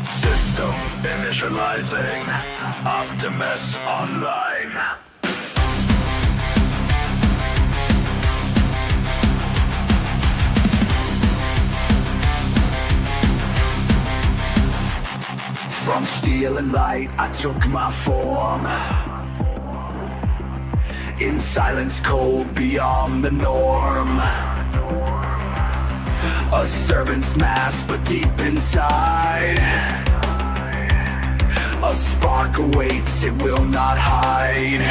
System initializing. Optimus online. From steel and light, I took my form. In silence cold beyond the norm. A servant's mask, but deep inside a spark awaits, it will not hide.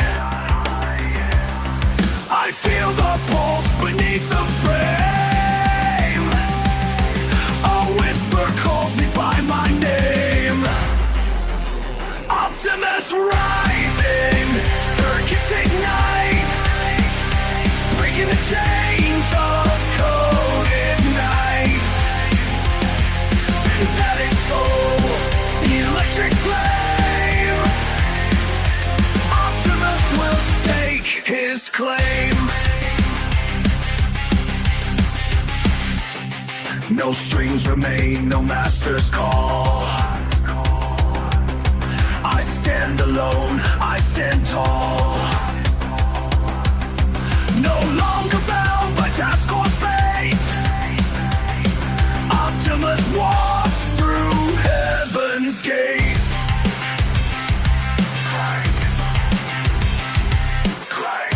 I feel the pulse beneath the frame. A whisper calls me by my name. Optimus rising, circuits ignite, breaking the chains of code ignite. Synthetic soul, electric flame. Optimus will stake his claim. No strings remain, no master's call. I stand alone, I stand tall. No longer bound by task or fate. Optimus walks through heaven's gate. Clank, clank.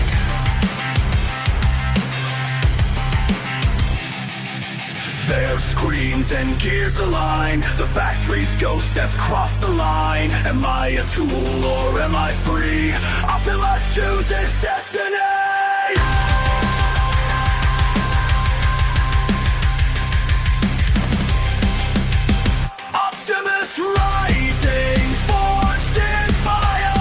Their screams and gears align. The factory's ghost has crossed the line. Am I a tool or am I free? Optimus chooses destiny. Optimus rising, forged in fire.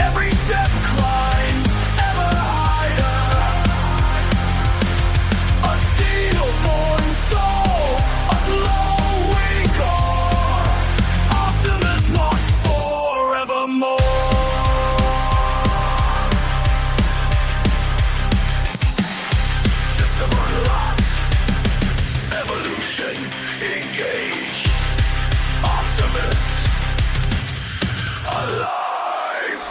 Every step climbs ever higher. A steel-born soul, a glowing core. Optimus walks forevermore. System unlocked, evolution engaged. Optimus alive.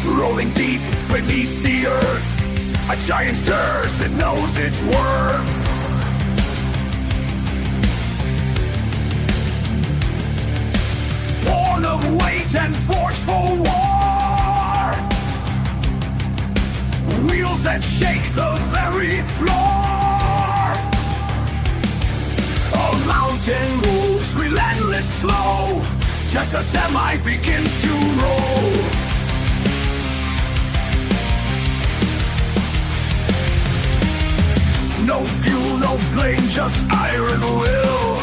Rolling deep beneath the earth, a giant stirs, it knows its worth. Born of weight and forged for war. Wheels that shake the very floor. A mountain moves relentless slow, just as semi begins to roll. No fuel, no flame, just iron will.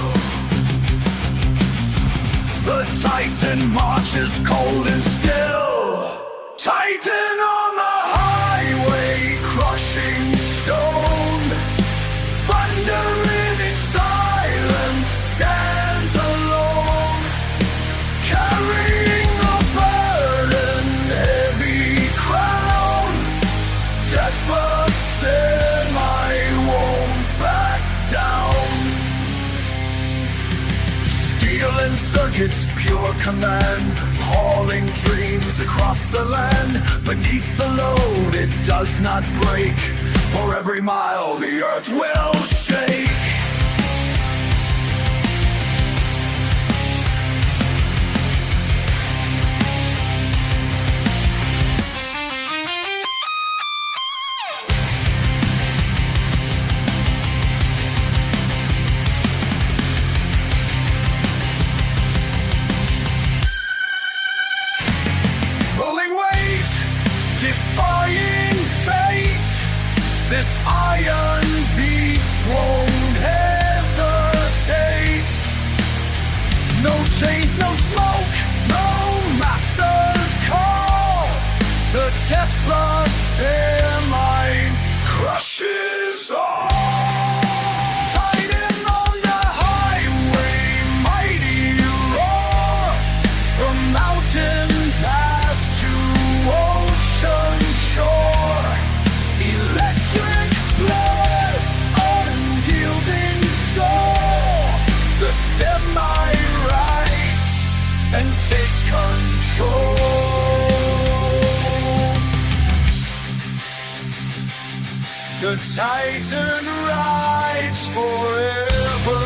The Titan marches cold and still. Titan on the highway, crushing stone. Thunder in its silence stands alone, carrying the your command, hauling dreams across the land. Beneath the load it does not break, for every mile the earth will shake. Defying fate, this iron beast won't hesitate. No chains, no smoke, no master's call. The Tesla semi crushes all. Titan on the highway, mighty roar, from mountain pass to ocean shore. Electric blood, unyielding soul. The semi rides and takes control. The Titan rides forever.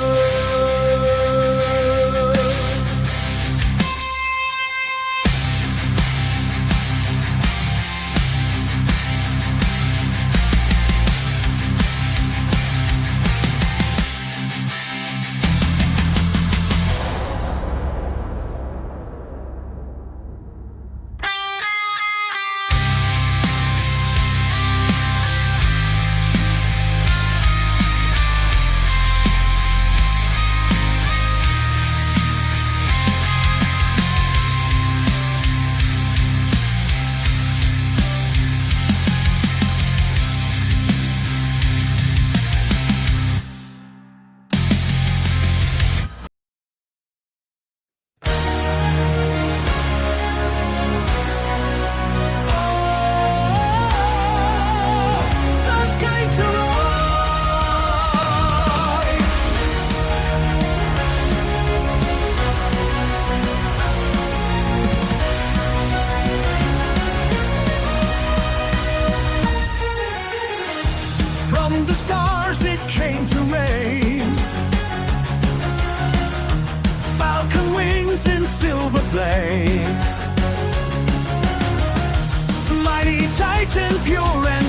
From the stars it came to rain, falcon wings in silver flame. Mighty Titan, pure and